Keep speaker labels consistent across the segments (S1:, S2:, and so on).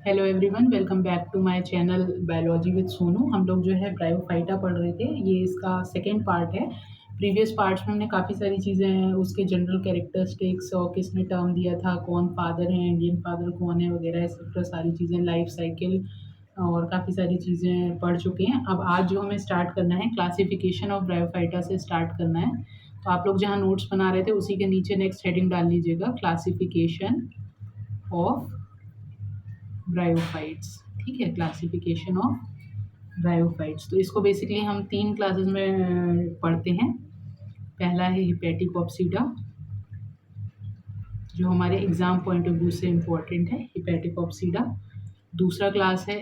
S1: Hello everyone, welcome back to my channel biology with Sonu. हम लोग जो है ब्रायोफाइटा पढ़ रहे थे। ये इसका सेकेंड पार्ट है। प्रीवियस पार्ट्स में हमने काफ़ी सारी चीज़ें हैं, उसके जनरल कैरेक्टरिस्टिक्स और किसने टर्म दिया था, कौन फादर हैं, इंडियन फादर कौन है वगैरह, एक्सेट्रा सारी चीज़ें, लाइफ साइकिल और काफ़ी सारी चीज़ें पढ़ चुके हैं। अब आज जो हमें स्टार्ट करना है, क्लासिफिकेशन ऑफ ब्रायोफाइटा से स्टार्ट करना है। तो आप लोग जहाँ नोट्स बना रहे थे उसी के नीचे नेक्स्ट हेडिंग डाल लीजिएगा, क्लासिफिकेशन ऑफ ब्रायोफाइट्स। ठीक है, क्लासिफिकेशन ऑफ ब्रायोफाइट्स। तो इसको बेसिकली हम 3 क्लासेस में पढ़ते हैं। पहला है हिपैटिकोप्सिडा, जो हमारे एग्जाम पॉइंट ऑफ व्यू से इम्पोर्टेंट है, हिपैटिकोप्सिडा। दूसरा क्लास है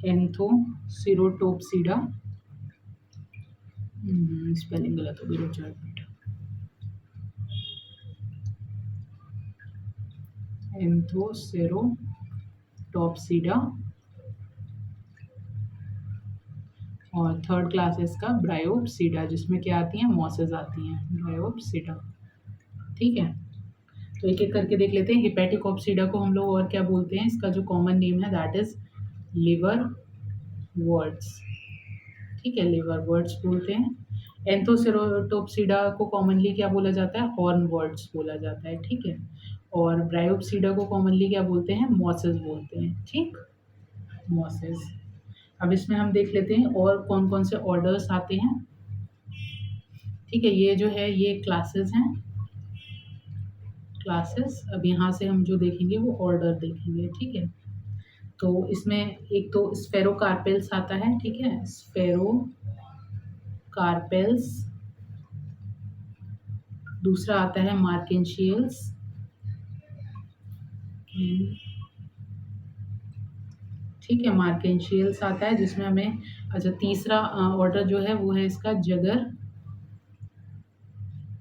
S1: एंथोसिरोटोप्सिडा, स्पेलिंग गलत हो गई, रुक जाओ एक मिनट। एंथोसेरोटोप्सिडा। और थर्ड क्लास है इसका ब्रायोप्सिडा, जिसमें क्या आती हैं, मॉसेस आती हैं, ब्रायोप्सिडा। ठीक है, तो एक एक करके देख लेते हैं। हिपैटिकोप्सिडा को हम लोग और क्या बोलते हैं, इसका जो कॉमन नेम है दैट इज लिवर वर्ड्स। ठीक है, लिवर वर्ड्स बोलते हैं। एंथोसेरोटोप्सिडा को कॉमनली क्या बोला जाता है, हॉर्न वर्ड्स बोला जाता है। ठीक है, और ब्रायोप्सिडा को कॉमनली क्या बोलते हैं, मॉसेस बोलते हैं। ठीक, मॉसेस। अब इसमें हम देख लेते हैं और कौन कौन से ऑर्डर्स आते हैं। ठीक है, ये जो है ये क्लासेस हैं, क्लासेस। अब यहाँ से हम जो देखेंगे वो ऑर्डर देखेंगे। ठीक है, तो इसमें एक तो स्फेरोकार्पेल्स आता है। ठीक है, स्फेरोकार्पेल्स। दूसरा आता है मार्केंशियल्स। ठीक है, मार्केंशियल्स आता है जिसमें हमें, अच्छा, तीसरा ऑर्डर जो है वो है इसका जगर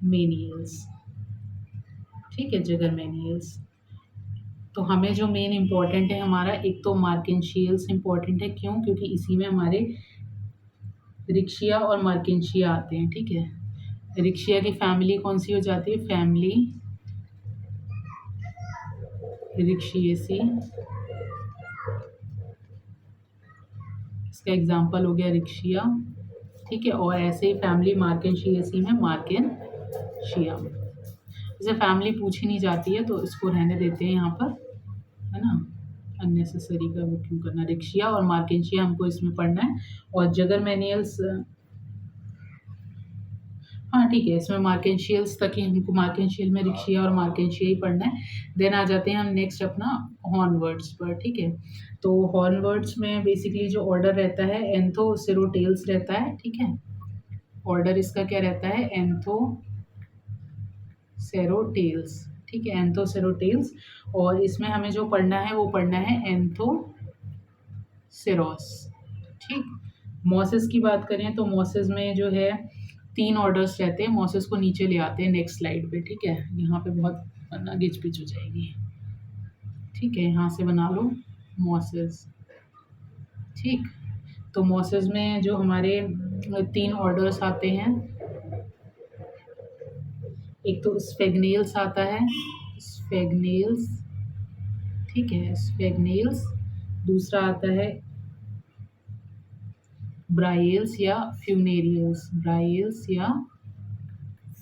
S1: मेनियल्स। ठीक है, जगर मेनियल्स। तो हमें जो मेन इम्पॉर्टेंट है हमारा, एक तो मार्केंशियल्स इम्पॉर्टेंट है। क्यों? क्योंकि इसी में हमारे रिक्शिया और मार्केंशिया आते हैं। ठीक है, रिक्शिया की फैमिली कौन सी हो जाती है, फैमिली रिक्शिएसी। इसका एग्जांपल हो गया रिक्शिया। ठीक है, और ऐसे ही फैमिली मार्केंशिएसी में मार्केंशिया। जैसे फैमिली पूछी नहीं जाती है तो इसको रहने देते हैं यहाँ पर, है ना, अननेसेसरी का वो क्यों करना। रिक्शिया और मार्केंशिया हमको इसमें पढ़ना है। और जगर मेनियल्स, हाँ ठीक है, इसमें मार्केंशियल्स तक ही हमको, मार्केंशियल में रिक्शिया और मार्केंशिया ही पढ़ना है। देन आ जाते हैं हम नेक्स्ट अपना हॉर्नवर्ड्स पर। ठीक है, तो हॉर्नवर्ड्स में बेसिकली जो ऑर्डर रहता है एंथोसेरोटेल्स रहता है। ठीक है, ऑर्डर इसका क्या रहता है, एंथोसेरोटेल्स। ठीक है, एंथोसेरोटेल्स। और इसमें हमें जो पढ़ना है वो पढ़ना है एंथोसेरोस। ठीक, मॉसेस की बात करें तो मॉसेस में जो है 3 ऑर्डर्स रहते हैं। मॉसेस को नीचे ले आते हैं नेक्स्ट स्लाइड पे। ठीक है, यहाँ पे बहुत वरना गिच पिच हो जाएगी। ठीक है, यहाँ से बना लो मॉसेस। ठीक, तो मॉसेस में जो हमारे 3 ऑर्डर्स आते हैं, एक तो स्फेगनेल्स आता है, स्फेगनेल्स। ठीक है, स्फेगनेल्स। दूसरा आता है ब्राइल्स या फ्यूनेरियल्स, ब्राइल्स या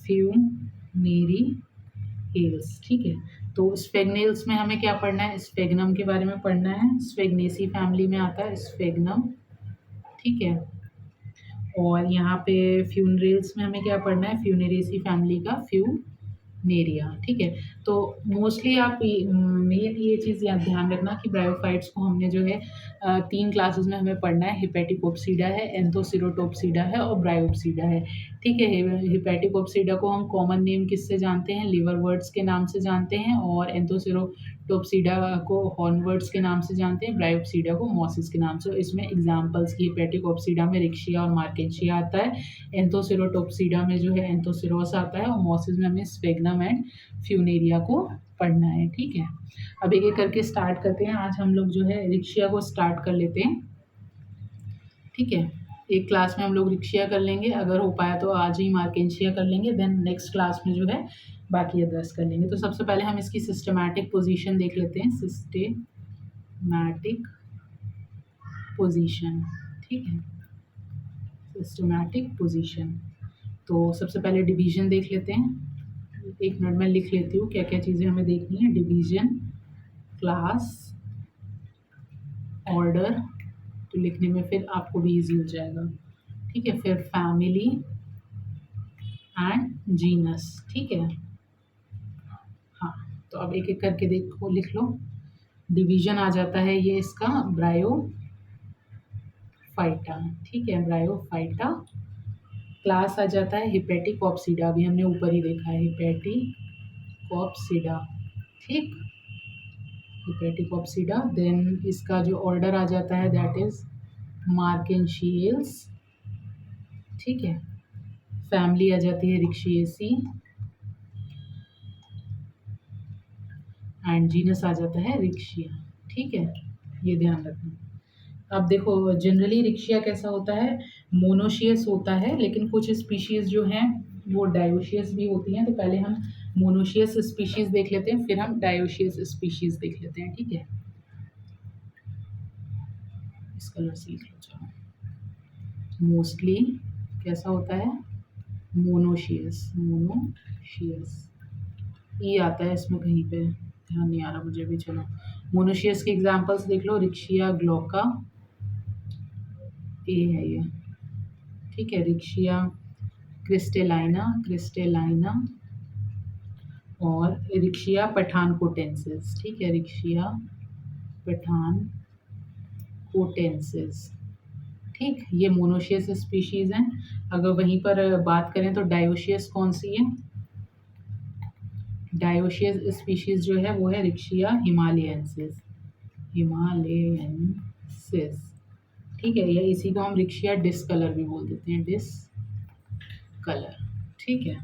S1: फ्यूनेरियल्स। ठीक है, तो स्फेगनेल्स में हमें क्या पढ़ना है, स्फेगनम के बारे में पढ़ना है। स्फेगनेसी फैमिली में आता है स्फेगनम। ठीक है, और यहाँ पे फ्यूनरेल्स में हमें क्या पढ़ना है, फ्यूनेरेसी फैमिली का फ्यूनेरिया। ठीक है, तो मोस्टली आप मेन ये चीज़ याद ध्यान रखना कि ब्रायोफाइट्स को हमने जो है 3 क्लासेस में हमें पढ़ना है। हिपैटिकोप्सिडा है, एंथोसिरोटोप्सिडा है और ब्रायोप्सिडा है। ठीक है, हिपैटिकोप्सिडा को हम कॉमन नेम किससे जानते हैं, लिवर वर्ड्स के नाम से जानते हैं। और एंथोसिरोटोप्सिडा को हॉर्नवर्ड्स के नाम से जानते हैं, ब्रायोप्सिडा को मॉसिस के नाम से। इसमें एग्जांपल्स की, हिपैटिकोप्सिडा में रिक्शिया और मार्केंशिया आता है, एंथोसिरोटोप्सिडा में जो है एंथोसिरोस आता है, और मॉसिस में हमें स्फेगनम एंड फ्यूनेरिया को पढ़ना है। ठीक है, अब एक एक करके स्टार्ट करते हैं। आज हम लोग जो है रिक्शिया को स्टार्ट कर लेते हैं। ठीक है, एक क्लास में हम लोग रिक्शिया कर लेंगे, अगर हो पाया तो आज ही मार्केंशिया कर लेंगे। देन नेक्स्ट क्लास में जो है बाकी अदर्स कर लेंगे। तो सबसे पहले हम इसकी सिस्टमैटिक पोजीशन देख लेते हैं, सिस्टमैटिक सिस्टमैटिक पोजीशन, ठीक है, सिस्टमैटिक पोजीशन। तो सबसे पहले डिवीजन देख लेते हैं। एक मिनट में लिख लेती हूँ क्या क्या चीज़ें हमें देखनी है। डिवीजन, क्लास, ऑर्डर, तो लिखने में फिर आपको भी इजी हो जाएगा, ठीक है। फिर फैमिली एंड जीनस, ठीक है। हाँ, तो अब एक एक करके देखो, लिख लो। डिवीजन आ जाता है ये इसका ब्रायोफाइटा, ठीक है, ब्रायोफाइटा। क्लास आ जाता है हिपेटिकॉप्सिडा, अभी हमने ऊपर ही देखा है हिपेटिकॉप्सिडा, ठीक, हिपेटिकॉप्सिडा। देन इसका जो ऑर्डर आ जाता है दैट इज मार्केंशियल्स, ठीक है। फैमिली आ जाती है रिक्शिएसी एंड जीनस आ जाता है रिक्शिया, ठीक है, ये ध्यान रखना। अब देखो जनरली रिक्शिया कैसा होता है, मोनोशियस होता है, लेकिन कुछ स्पीशीज़ जो हैं वो डायोशियस भी होती हैं। तो पहले हम मोनोशियस स्पीशीज़ देख लेते हैं, फिर हम डायोशियस स्पीशीज़ देख लेते हैं, ठीक है। इस कलर से लिख लो, चलो। मोस्टली कैसा होता है, मोनोशियस, मोनोशियस ये आता है इसमें कहीं पे, ध्यान नहीं आ रहा मुझे भी, चलो। मोनोशियस के एग्जांपल्स देख लो, रिक्शिया ग्लोका, ए है ये, ठीक है। रिक्शिया क्रिस्टेलाइना, क्रिस्टेलाइना, और रिक्शिया पठानकोटेंसिस, ठीक है, रिक्शिया पठानकोटेंसिस, ठीक। ये मोनोशियस स्पीशीज़ हैं। अगर वहीं पर बात करें तो डायोशियस कौन सी है, डायोशियस स्पीशीज़ जो है वो है रिक्शिया हिमालयंसिस, हिमालयंसिस, ठीक है। या इसी को हम रिक्शिया डिस्कलर भी बोल देते हैं, डिस्कलर, ठीक है।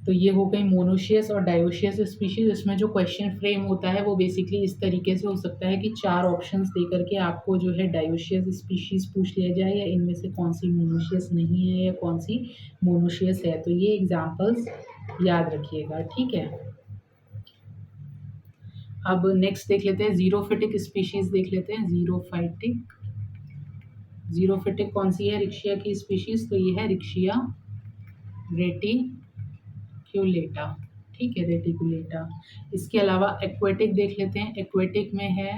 S1: तो ये हो गई मोनोशियस और डायोशियस स्पीशीज। इसमें जो क्वेश्चन फ्रेम होता है वो बेसिकली इस तरीके से हो सकता है कि 4 ऑप्शंस दे करके आपको जो है डायोशियस स्पीशीज पूछ लिया जाए, या इनमें से कौन सी मोनोशियस नहीं है या कौन सी मोनोशियस है। तो ये एग्जांपल्स याद रखिएगा, ठीक है। अब नेक्स्ट देख लेते हैं, जीरोफिटिक स्पीशीज देख लेते हैं। जीरोफाइटिक, जीरोफिटिक कौन सी है रिक्शिया की स्पीशीज, तो ये है रिक्शिया रेटिक्यूलेटा, ठीक है, रेटिकुलेटा। इसके अलावा एक्वेटिक देख लेते हैं। एक्वेटिक में है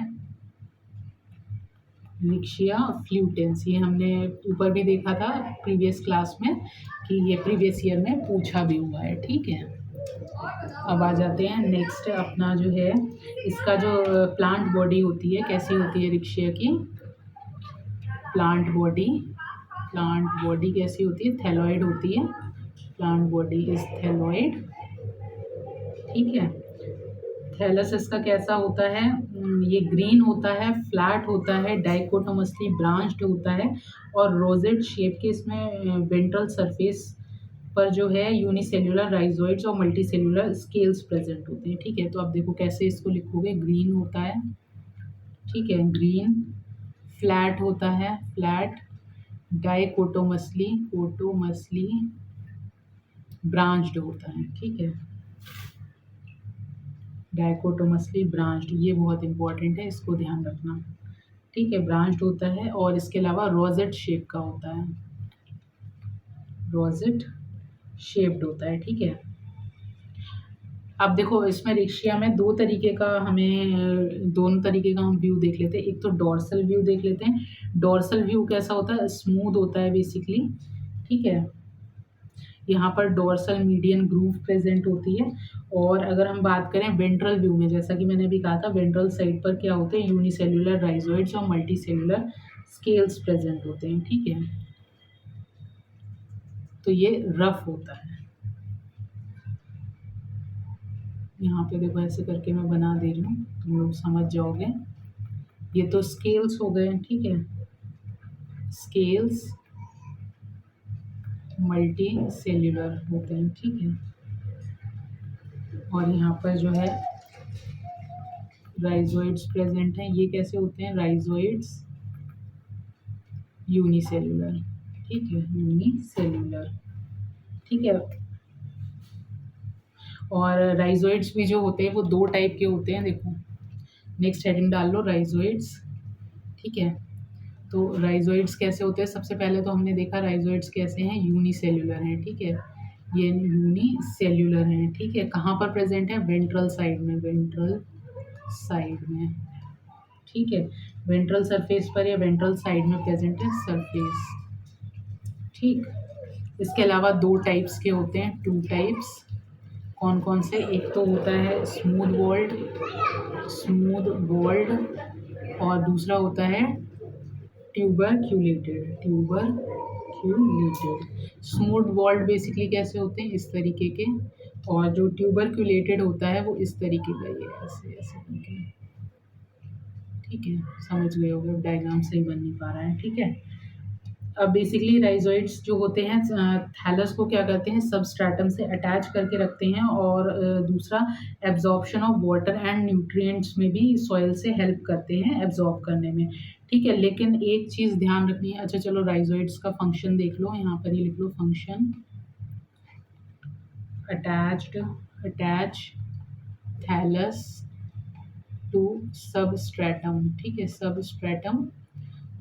S1: रिक्शिया फ्लूटेंस, ये हमने ऊपर भी देखा था प्रीवियस क्लास में कि ये प्रीवियस ईयर में पूछा भी हुआ है, ठीक है। अब आ जाते हैं नेक्स्ट अपना जो है, इसका जो प्लांट बॉडी होती है कैसी होती है रिक्शिया की, प्लांट बॉडी, प्लांट बॉडी कैसी होती है, थैलॉइड होती है। प्लांट बॉडी इज थैलॉइड, ठीक है। थैलस इसका कैसा होता है, ये ग्रीन होता है, फ्लैट होता है, डाइकोटोमसली ब्रांच्ड होता है, और रोजेट शेप के इसमें वेंट्रल सरफेस पर जो है यूनिसेल्युलर राइजोइड्स और मल्टीसेल्युलर स्केल्स प्रेजेंट होते हैं, ठीक है। तो आप देखो कैसे इसको लिखोगे, ग्रीन होता है, ठीक है, ग्रीन, फ्लैट होता है, फ्लैट, डाइकोटोमसली, कोटोमसली ब्रांच्ड होता है, ठीक है, डाइकोटोमसली ब्रांच्ड, ये बहुत इंपॉर्टेंट है, इसको ध्यान रखना, ठीक है। ब्रांच्ड होता है और इसके अलावा रोजेट शेप का होता है, रोजेट शेप्ड होता है, ठीक है। अब देखो इसमें रिक्शिया में दो तरीके का हमें, दोनों तरीके का हम व्यू देख लेते हैं। एक तो डोर्सल व्यू देख लेते हैं। डोर्सल व्यू कैसा होता है, स्मूथ होता है बेसिकली, ठीक है। यहाँ पर डोर्सल मीडियन ग्रूव प्रेजेंट होती है। और अगर हम बात करें वेंट्रल व्यू में, जैसा कि मैंने अभी कहा था, वेंट्रल साइड पर क्या होते हैं, यूनिसेल्युलर राइजोइड्स और मल्टीसेल्युलर स्केल्स प्रेजेंट होते हैं, ठीक है। तो ये रफ होता है। यहाँ पे देखो ऐसे करके मैं बना दे रही हूँ, तुम लोग समझ जाओगे। ये तो स्केल्स हो गए, ठीक है, स्केल्स मल्टी सेल्यूलर होते हैं, ठीक है। और यहाँ पर जो है राइजोइड्स प्रेजेंट हैं, ये कैसे होते हैं, राइजोइड्स यूनिसेल्युलर, ठीक है, यूनिसेल्युलर, ठीक है। और राइजोइड्स भी जो होते हैं वो दो टाइप के होते हैं, देखो नेक्स्ट हेडिंग डाल लो राइजोइड्स। ठीक है, तो राइजोइड्स कैसे होते हैं? सबसे पहले तो हमने देखा राइजोइड्स कैसे हैं, यूनिसेल्युलर हैं। ठीक है, ये यूनिसेल्युलर हैं। ठीक है, कहाँ पर प्रेजेंट है? वेंट्रल साइड में, वेंट्रल साइड में। ठीक है, वेंट्रल सरफेस पर या वेंट्रल साइड में प्रेजेंट है सरफेस। ठीक, इसके अलावा दो टाइप्स के होते हैं, टू टाइप्स। कौन कौन से? एक तो होता है स्मूथ वॉल्ड, स्मूथ वॉल्ड, और दूसरा होता है ट्यूबरक्यूलेटेड, ट्यूबरक्यूलेटेड। स्मूथ वॉल्ड बेसिकली कैसे होते हैं? इस तरीके के, और जो ट्यूबरक्यूलेटेड होता है वो इस तरीके का, ये ऐसे ऐसे करके। ठीक है, समझ गए होगे, डायग्राम सही बन नहीं पा रहा है। ठीक है, अब बेसिकली राइजोइड्स जो होते हैं थैलस को क्या करते हैं? सबस्ट्रेटम से अटैच करके रखते हैं, और दूसरा absorption of water and nutrients में भी सॉइल से हेल्प करते हैं एब्जॉर्ब करने में। ठीक है, लेकिन एक चीज़ ध्यान रखनी है। अच्छा चलो, राइजोइड्स का फंक्शन देख लो, यहाँ पर ही लिख लो function. Attached, attach thallus to substratum. ठीक है, सबस्ट्रेटम।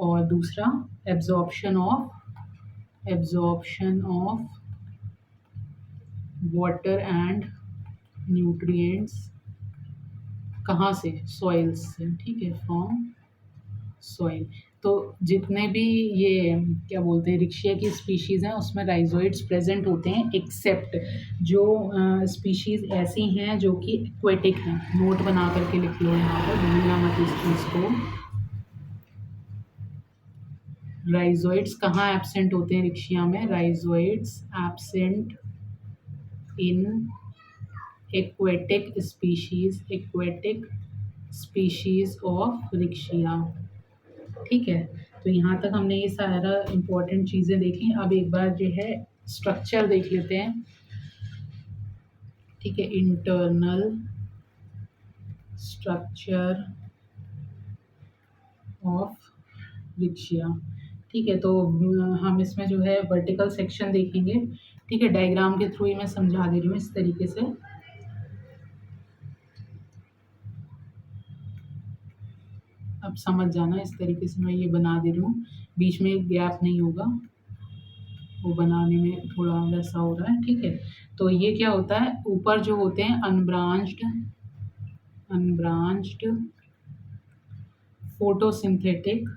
S1: और दूसरा absorption of water and nutrients. कहाँ से? सॉइल्स से। ठीक है, फ्रॉम सॉइल। तो जितने भी ये क्या बोलते हैं रिक्शिया की स्पीशीज़ हैं उसमें राइजोइड्स प्रेजेंट होते हैं, एक्सेप्ट जो स्पीशीज़ ऐसी हैं जो कि एक्वेटिक हैं। नोट बना करके लिख लो यहाँ पर, भूलना मत इस चीज़ को। राइजोइड्स कहाँ एब्सेंट होते हैं रिक्शिया में? Rhizoids absent in aquatic species of रिक्शिया। ठीक है, तो यहाँ तक हमने ये सारा इम्पोर्टेंट चीज़ें देखी। अब एक बार जो है स्ट्रक्चर देख लेते हैं। ठीक है, इंटरनल स्ट्रक्चर ऑफ रिक्शिया। ठीक है, तो हम इसमें जो है वर्टिकल सेक्शन देखेंगे। ठीक है, डायग्राम के थ्रू ही मैं समझा दे रही हूँ इस तरीके से। अब समझ जाना, इस तरीके से मैं ये बना दे रही हूँ, बीच में गैप नहीं होगा, वो बनाने में थोड़ा वैसा हो रहा है। ठीक है, तो ये क्या होता है? ऊपर जो होते हैं अनब्रांच्ड फोटोसिंथेटिक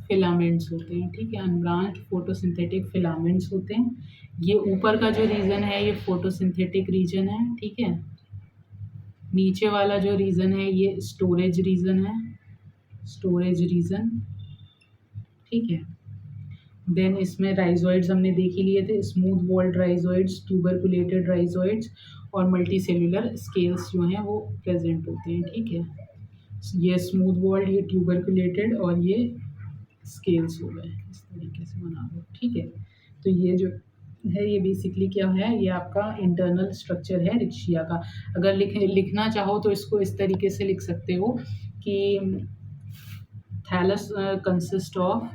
S1: फिलामेंट्स होते हैं। ठीक है, अनब्रांच्ड फोटोसिंथेटिक फिलामेंट्स होते हैं। ये ऊपर का जो रीजन है ये फोटोसिंथेटिक रीजन है। ठीक है, नीचे वाला जो रीजन है ये स्टोरेज रीजन है, स्टोरेज रीजन। ठीक है, देन इसमें राइजोइड्स हमने देख ही लिए थे, स्मूथ वॉल्ड राइजोइड्स, ट्यूबरकुलेटेड राइजोइड्स, और मल्टीसेल्युलर स्केल्स जो हैं वो प्रेजेंट होते हैं। ठीक है, ये स्मूथ वॉल्ड, ये ट्यूबरकुलेटेड, और ये स्केल्स हो गए। इस तरीके से बना लो। ठीक है, तो ये जो है ये बेसिकली क्या है? ये आपका इंटरनल स्ट्रक्चर है रिक्शिया का। अगर लिखना चाहो तो इसको इस तरीके से लिख सकते हो कि थैलस कंसिस्ट ऑफ,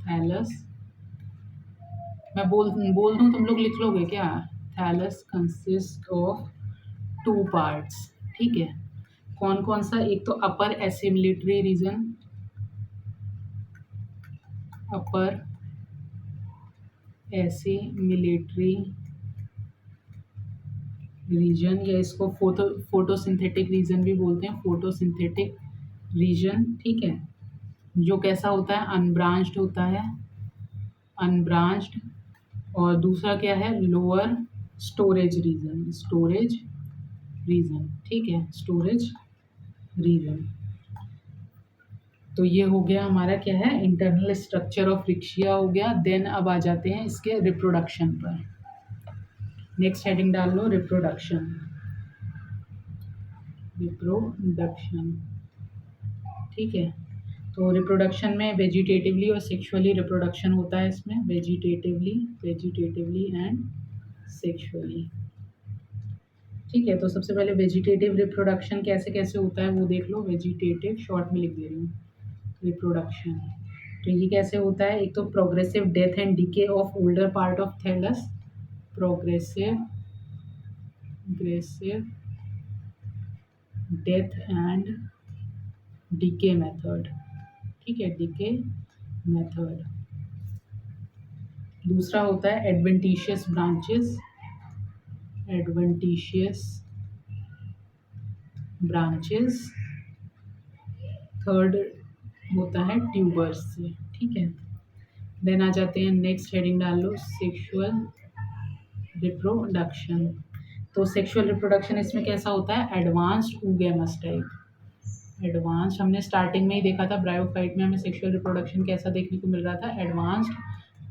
S1: थैलस मैं बोल दूँ तुम लोग लिख लोगे क्या? Thallus consist of two parts. ठीक है, कौन कौन सा? एक तो upper assimilatory region, upper assimilatory region, या इसको फोटोसिंथेटिक रीजन भी बोलते हैं, फोटोसिंथेटिक रीजन। ठीक है, जो कैसा होता है? अनब्रांच्ड होता है, अनब्रांच्ड। और दूसरा क्या है? Lower storage region, storage region. ठीक है, स्टोरेज रीजन। तो ये हो गया हमारा क्या है? इंटरनल स्ट्रक्चर ऑफ रिक्शिया हो गया। देन अब आ जाते हैं इसके रिप्रोडक्शन पर। नेक्स्ट हेडिंग डाल लो, रिप्रोडक्शन, रिप्रोडक्शन। ठीक है, तो रिप्रोडक्शन में वेजिटेटिवली और सेक्सुअली रिप्रोडक्शन होता है इसमें, वेजिटेटिवली एंड सेक्सुअली। ठीक है, तो सबसे पहले वेजिटेटिव रिप्रोडक्शन कैसे कैसे होता है वो देख लो। वेजिटेटिव शॉर्ट में लिख दे रही हूँ, रिप्रोडक्शन। तो ये कैसे होता है? एक तो progressive death and decay of older part of thallus, progressive death and decay method, ठीक है, डीके मेथड। दूसरा होता है adventitious branches, adventitious branches. Third होता है ट्यूबर्स से, ठीक है। देन आ जाते हैं, नेक्स्ट हेडिंग डाल लो, सेक्सुअल रिप्रोडक्शन। तो सेक्सुअल रिप्रोडक्शन इसमें कैसा होता है, एडवांस्ड oogamous टाइप। एडवांस्ड हमने स्टार्टिंग में ही देखा था, ब्रायोफाइट में हमें सेक्सुअल रिप्रोडक्शन कैसा देखने को मिल रहा था, एडवांस्ड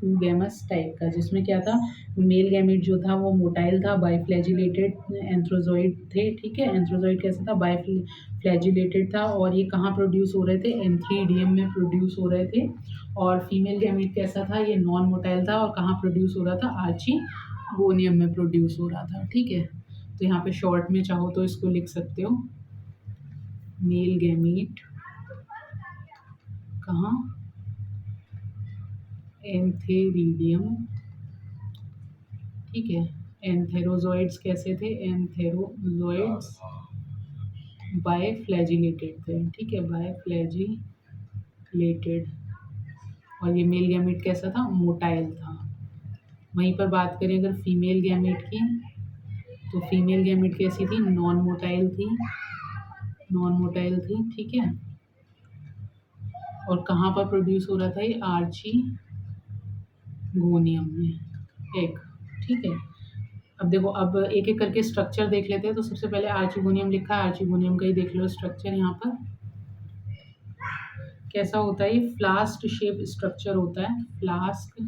S1: oogamous टाइप का, जिसमें क्या था, मेल गैमीट जो था वो मोटाइल था, बाइफ्लैजिलेटेड एंथ्रोजॉइड थे, ठीक है। एंथ्रोजॉइड कैसा था, बाइफ्लैजिलेटेड था, और ये कहाँ प्रोड्यूस हो रहे थे, एंथ्रीडियम में प्रोड्यूस हो रहे थे। और फीमेल गैमीट कैसा था, ये नॉन मोटाइल था, और कहाँ प्रोड्यूस हो रहा था, आर्चीगोनियम में प्रोड्यूस हो रहा था, ठीक है। तो यहाँ पे शॉर्ट में चाहो तो इसको लिख सकते हो, मेल गैमीट कहाँ, एंथेरिडियम, ठीक है। एंथेरोजॉइड्स कैसे थे, एंथेरोजॉइड्स बाइफ्लैजिलेटेड थे, ठीक है, बाइफ्लैजिलेटेड। और ये मेल गैमीट कैसा था, मोटाइल था। वहीं पर बात करें अगर फीमेल गैमीट की, तो फीमेल गैमीट कैसी थी, नॉन मोटाइल थी, नॉन मोटाइल थी, ठीक है। और कहाँ पर प्रोड्यूस हो रहा था ये, आर्चीगोनियम में एग, ठीक है। अब देखो, अब एक एक करके स्ट्रक्चर देख लेते हैं। तो सबसे पहले आर्चीगोनियम लिखा है, आर्चीगोनियम का ही देख लो स्ट्रक्चर। यहाँ पर कैसा होता है, ये फ्लास्क शेप स्ट्रक्चर होता है, फ्लास्क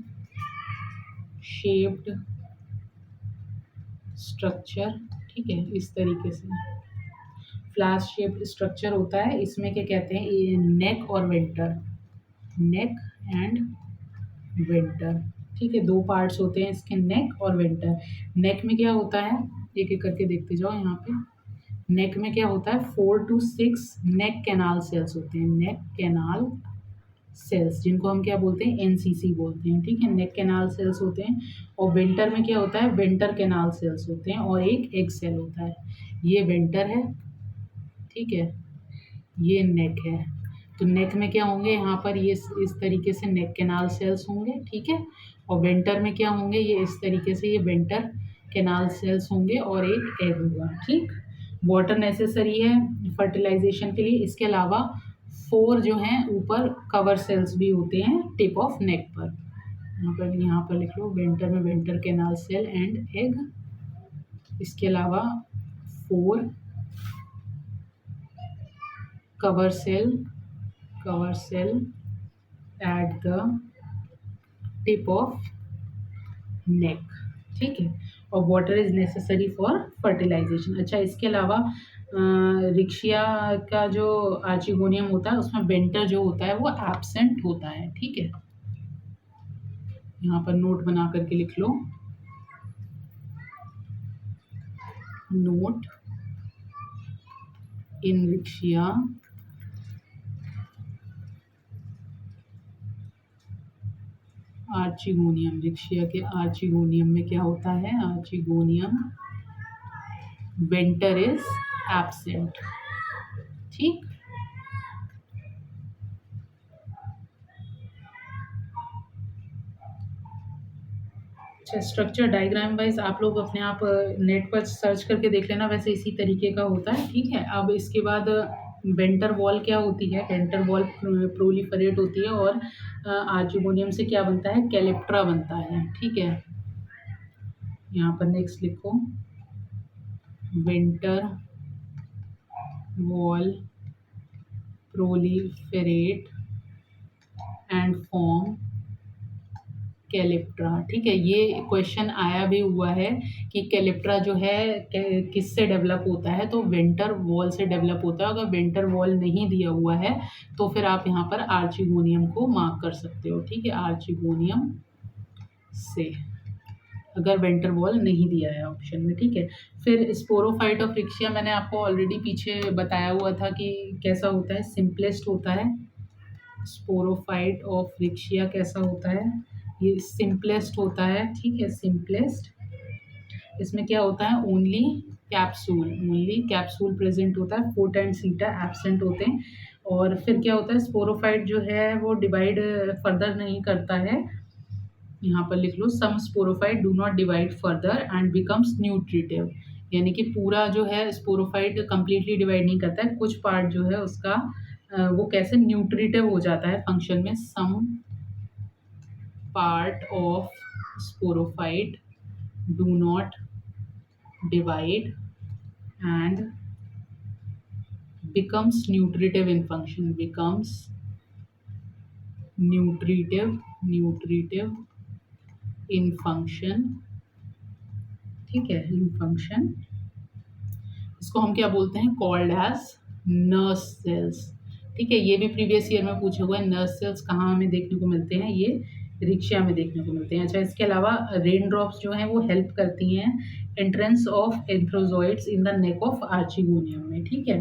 S1: शेप्ड स्ट्रक्चर, ठीक है, इस तरीके से फ्लास्क शेप स्ट्रक्चर होता है। इसमें क्या कहते हैं, ये नेक और वेंटर, नेक एंड वेंटर, ठीक है, दो पार्ट्स होते हैं इसके, नेक और वेंटर। नेक में क्या होता है, एक एक करके देखते जाओ। यहाँ पे नेक में क्या होता है, 4 to 6 नेक कैनाल सेल्स होते हैं, नेक कैनाल सेल्स, जिनको हम क्या बोलते हैं, एनसीसी बोलते हैं, ठीक है, नेक कैनाल सेल्स होते हैं। और वेंटर में क्या होता है, वेंटर कैनाल सेल्स होते हैं, और एक एग सेल होता है। ये वेंटर है, ठीक है, ये नेक है। तो नेक में क्या होंगे, यहाँ पर ये इस तरीके से नेक कैनाल सेल्स होंगे, ठीक है। और वेंटर में क्या होंगे, ये इस तरीके से, ये वेंटर कैनाल सेल्स होंगे, और एक एग होगा, ठीक। वाटर नेसेसरी है फर्टिलाइजेशन के लिए। इसके अलावा 4 जो हैं ऊपर कवर सेल्स भी होते हैं टिप ऑफ नेक पर। यहाँ पर लिख लो, वेंटर में venter canal cell and egg. इसके अलावा 4 cover cell at the tip of neck, ठीक है। और water is necessary for fertilisation. अच्छा, इसके अलावा रिक्शिया का जो आर्चिगोनियम होता है, उसमें वेंटर जो होता है वो एब्सेंट होता है, ठीक है। यहाँ पर नोट बना करके लिख लो, नोट इन रिक्शिया आर्चिगोनियम, रिक्शिया के आर्चिगोनियम में क्या होता है, आर्चिगोनियम वेंटर इज एब्सेंट, ठीक। अच्छा, स्ट्रक्चर डायग्राम वाइज आप लोग अपने आप नेट पर सर्च करके देख लेना, वैसे इसी तरीके का होता है, ठीक है। अब इसके बाद वेंटर वॉल क्या होती है, वेंटर वॉल प्रोलिफरेट होती है, और आर्चिगोनियम से क्या बनता है, कैलिप्ट्रा बनता है, ठीक है। यहाँ पर नेक्स्ट लिखो, venter wall proliferate and form calyptra, ठीक है। ये क्वेश्चन आया भी हुआ है कि कैलिप्ट्रा जो है किससे डेवलप होता है, तो वेंटर वॉल से डेवलप होता है। अगर वेंटर वॉल नहीं दिया हुआ है तो फिर आप यहाँ पर आर्चिगोनियम को मार्क कर सकते हो, ठीक है, आर्चिगोनियम से, अगर वेंटर वॉल नहीं दिया है ऑप्शन में, ठीक है। फिर स्पोरोफाइट ऑफ रिक्शिया मैंने आपको ऑलरेडी पीछे बताया हुआ था कि कैसा होता है, सिंपलेस्ट होता है। स्पोरोफाइट ऑफ रिक्शिया कैसा होता है, ये सिंपलेस्ट होता है, ठीक है, सिंपलेस्ट। इसमें क्या होता है, ओनली कैप्सूल प्रेजेंट होता है, फोर्ट एंड सीटा एब्सेंट होते हैं। और फिर क्या होता है, स्पोरोफाइट जो है वो डिवाइड फर्दर नहीं करता है। यहाँ पर लिख लो, some sporophyte do not divide further and becomes nutritive. यानी कि पूरा जो है स्पोरोफाइट कंप्लीटली डिवाइड नहीं करता है, कुछ पार्ट जो है उसका वो कैसे न्यूट्रिटिव हो जाता है फंक्शन में। Some part of sporophyte do not divide and becomes nutritive in function, becomes nutritive in function। ठीक है, इन फंक्शन इसको हम क्या बोलते हैं, कॉल्ड एज नर्स सेल्स। ठीक है, ये भी प्रीवियस ईयर में पूछा हुआ है, नर्स सेल्स कहाँ हमें देखने को मिलते हैं, ये रिक्शा में देखने को मिलते हैं। अच्छा, इसके अलावा रेन ड्रॉप्स जो हैं वो हेल्प करती हैं entrance of antherozoids in the neck of archegonium में। ठीक है,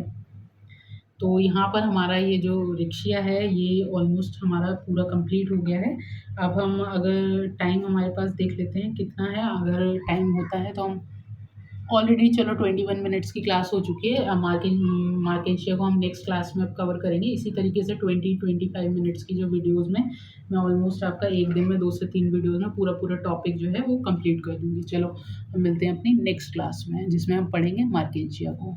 S1: तो यहाँ पर हमारा ये जो रिक्शिया है ये ऑलमोस्ट हमारा पूरा कंप्लीट हो गया है। अब हम अगर टाइम हमारे पास देख लेते हैं कितना है, अगर टाइम होता है तो हम ऑलरेडी, चलो 21 मिनट्स की क्लास हो चुकी है। अब मार्केशिया को हम नेक्स्ट क्लास में अब कवर करेंगे। इसी तरीके से 20-25 मिनट्स की जो वीडियोज़ में मैं ऑलमोस्ट आपका एक दिन में 2 से 3 वीडियोज़ में पूरा पूरा टॉपिक जो है वो कंप्लीट कर दूँगी। चलो, हम मिलते हैं अपनी नेक्स्ट क्लास में जिसमें हम पढ़ेंगे मार्केशिया को।